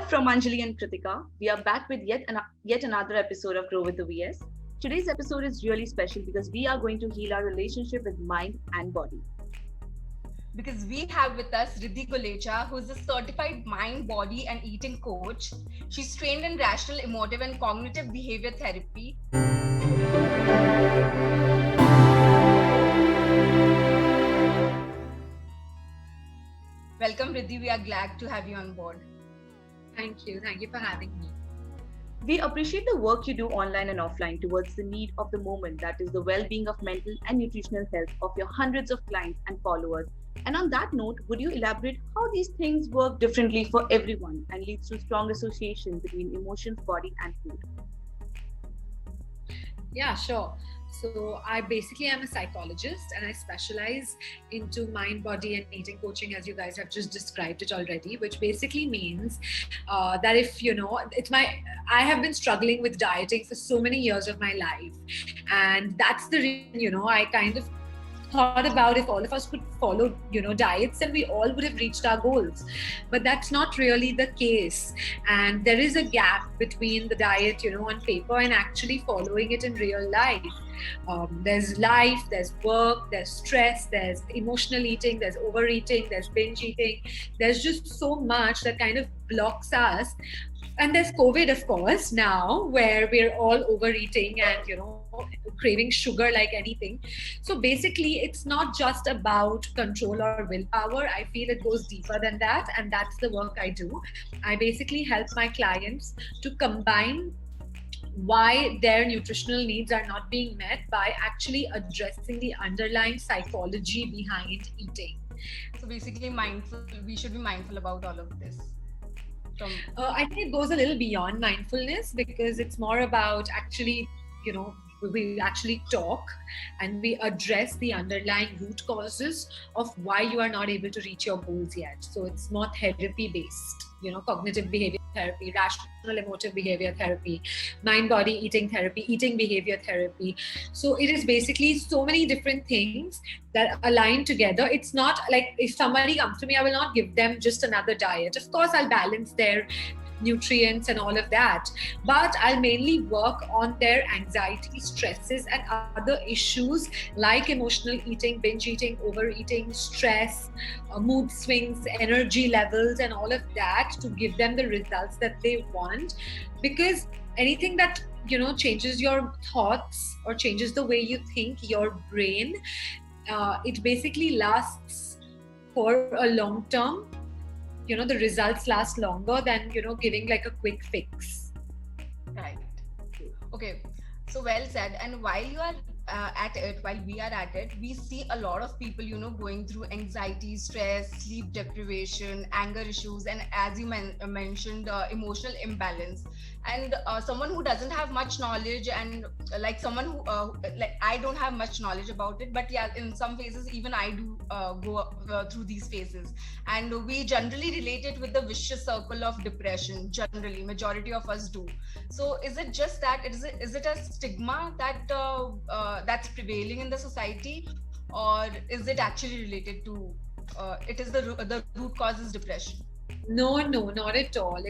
from Anjali and Kritika. We are back with yet another episode of Grow with the VS. Today's episode is really special because we are going to heal our relationship with mind and body. Because we have with us Riddhi Gulecha, who is a certified mind, body, and eating coach. She's trained in rational, emotive, and cognitive behavior therapy. Welcome, Riddhi. We are glad to have you on board. Thank you. Thank you for having me. We appreciate the work you do online and offline towards the need of the moment, that is, the well being of mental and nutritional health of your hundreds of clients and followers. And on that note, would you elaborate how these things work differently for everyone and leads to strong association between emotions, body, and food? Yeah, sure. So I basically am a psychologist and I specialize into mind, body and eating coaching, as you guys have just described it already, which basically means that if, I have been struggling with dieting for so many years of my life. And that's the reason, I kind of thought about if all of us could follow diets, and we all would have reached our goals, but that's not really the case. And there is a gap between the diet on paper and actually following it in real life. There's life, there's work, there's stress, there's emotional eating, there's overeating, there's binge eating. There's just so much that kind of blocks us. And there's COVID, of course, now, where we're all overeating and, craving sugar like anything. So basically, it's not just about control or willpower. I feel it goes deeper than that. And that's the work I do. I basically help my clients to combine why their nutritional needs are not being met by actually addressing the underlying psychology behind eating. So basically, we should be mindful about all of this. I think it goes a little beyond mindfulness, because it's more about actually, we actually talk and we address the underlying root causes of why you are not able to reach your goals yet. So it's more therapy based, cognitive behavior therapy, rational emotive behavior therapy, mind body eating therapy, eating behavior therapy. So it is basically so many different things that align together. It's not like if somebody comes to me, I will not give them just another diet. Of course, I'll balance their nutrients and all of that, but I'll mainly work on their anxiety, stresses and other issues like emotional eating, binge eating, overeating, stress, mood swings, energy levels and all of that, to give them the results that they want. Because anything that changes your thoughts or changes the way you think, your brain, it basically lasts for a long term. The results last longer than, giving like a quick fix. Right. Okay. So well said. And while you are while we are at it, we see a lot of people, going through anxiety, stress, sleep deprivation, anger issues, and as you mentioned, emotional imbalance. And someone who doesn't have much knowledge, and like someone who I don't have much knowledge about it, but yeah, in some phases even I do go through these phases, and we generally relate it with the vicious circle of depression. Generally, majority of us do. So is it just that is it a stigma that that's prevailing in the society, or is it actually related to it is the root cause is depression? No, not at all.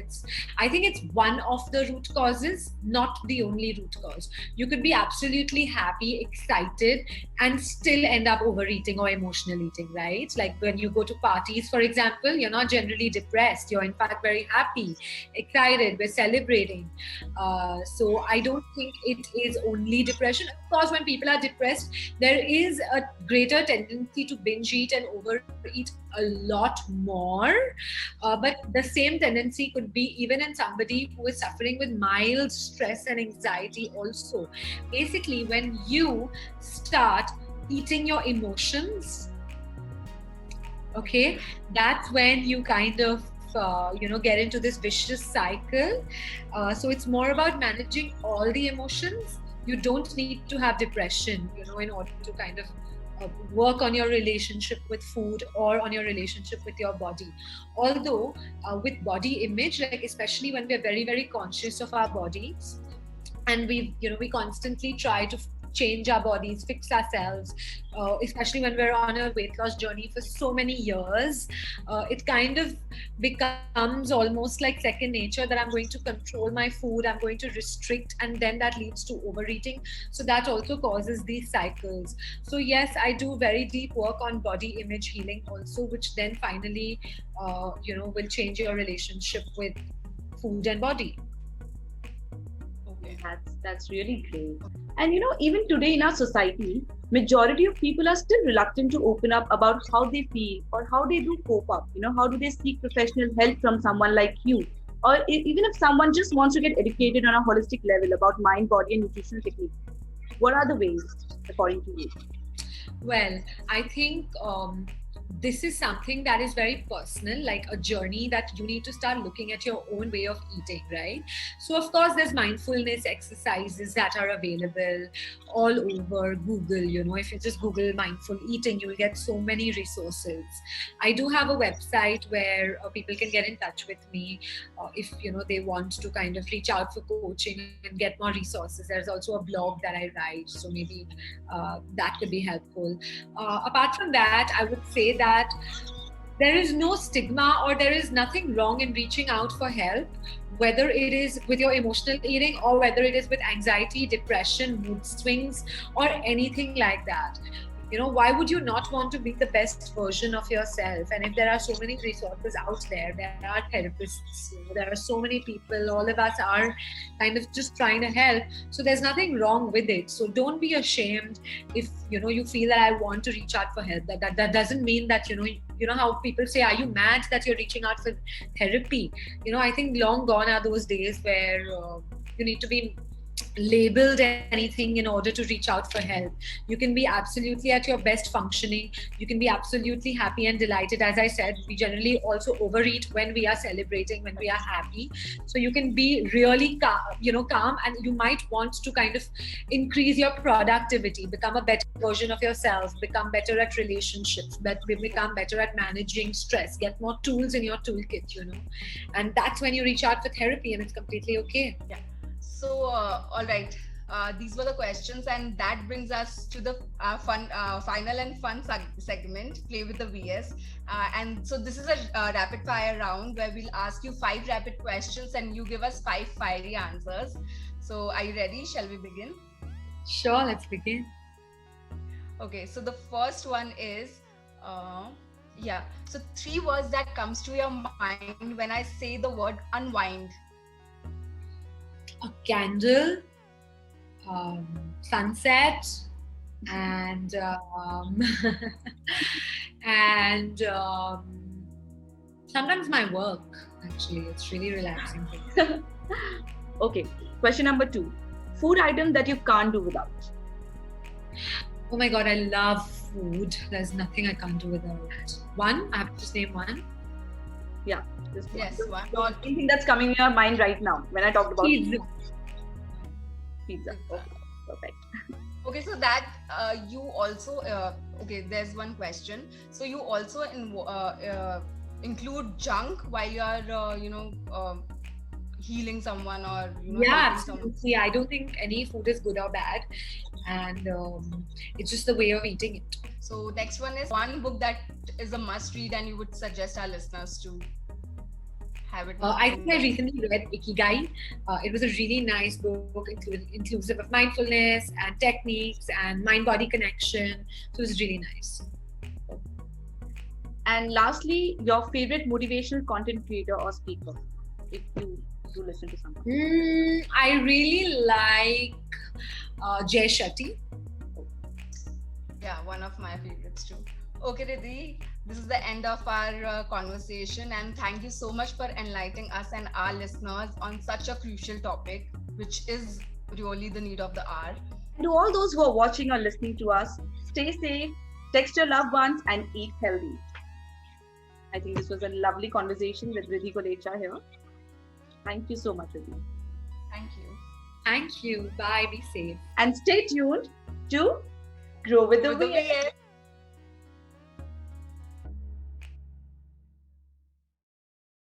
I think it's one of the root causes, not the only root cause. You could be absolutely happy, excited, and still end up overeating or emotional eating, right? Like when you go to parties, for example, you're not generally depressed. You're in fact very happy, excited, we're celebrating. So I don't think it is only depression. Of course, when people are depressed, there is a greater tendency to binge eat and overeat a lot more, but the same tendency could be even in somebody who is suffering with mild stress and anxiety also. Basically, when you start eating your emotions, okay, that's when you kind of get into this vicious cycle. So it's more about managing all the emotions. You don't need to have depression, in order to kind of work on your relationship with food or on your relationship with your body. Although with body image, like especially when we're very, very conscious of our bodies, and we constantly try to change our bodies, fix ourselves, especially when we're on a weight loss journey for so many years. It kind of becomes almost like second nature that I'm going to control my food, I'm going to restrict, and then that leads to overeating. So that also causes these cycles. So yes, I do very deep work on body image healing also, which then finally will change your relationship with food and body. Okay. That's really great. And even today in our society, majority of people are still reluctant to open up about how they feel or how they do cope up. How do they seek professional help from someone like you? Or even if someone just wants to get educated on a holistic level about mind, body, and nutritional techniques, what are the ways, according to you? Well, I think this is something that is very personal, like a journey that you need to start looking at your own way of eating, right? So of course there's mindfulness exercises that are available all over Google. If you just Google mindful eating, you will get so many resources. I do have a website where people can get in touch with me if they want to kind of reach out for coaching and get more resources. There's also a blog that I write, so maybe that could be helpful. Apart from that, I would say that there is no stigma or there is nothing wrong in reaching out for help, whether it is with your emotional eating or whether it is with anxiety, depression, mood swings, or anything like that. Why would you not want to be the best version of yourself? And if there are so many resources out there, there are therapists, there are so many people, all of us are kind of just trying to help. So there's nothing wrong with it. So don't be ashamed if, you feel that I want to reach out for help. That doesn't mean that, how people say, are you mad that you're reaching out for therapy? I think long gone are those days where you need to be labeled anything in order to reach out for help. You can be absolutely at your best functioning. You can be absolutely happy and delighted. As I said, we generally also overeat when we are celebrating, when we are happy. So you can be really calm, and you might want to kind of increase your productivity, become a better version of yourself, become better at relationships, become better at managing stress, get more tools in your toolkit, and that's when you reach out for therapy, and it's completely okay. Yeah. So, all right, these were the questions, and that brings us to the final and fun segment, Play with the VS. And so this is a rapid fire round where we'll ask you 5 rapid questions and you give us 5 fiery answers. So are you ready? Shall we begin? Sure, let's begin. Okay, so the first one is, so 3 words that comes to your mind when I say the word unwind. A candle, sunset, and and sometimes my work. Actually, it's really relaxing. Okay, question number 2. Food item that you can't do without. Oh my God, I love food. There's nothing I can't do without. One, I have to just name one. Yeah. Yes, one. Anything that's coming in your mind right now when I talked about Pizza. Pizza. Okay, perfect. Okay, so that you also there's one question. So you also include junk while you are healing someone or yeah, absolutely. I don't think any food is good or bad, and it's just the way of eating it. So next one is one book that is a must read and you would suggest our listeners to have it. I think I recently read Ikigai. It was a really nice book, inclusive of mindfulness and techniques and mind-body connection. So it was really nice. And lastly, your favorite motivational content creator or speaker, if you do listen to someone. I really like Jay Shetty. Yeah, one of my favorites too. Okay, Riddhi, this is the end of our conversation, and thank you so much for enlightening us and our listeners on such a crucial topic, which is really the need of the hour. And to all those who are watching or listening to us, stay safe, text your loved ones, and eat healthy. I think this was a lovely conversation with Riddhi Kolecha here. Thank you so much, Riddhi. Thank you. Thank you. Bye. Be safe. And stay tuned to Grow with the VS.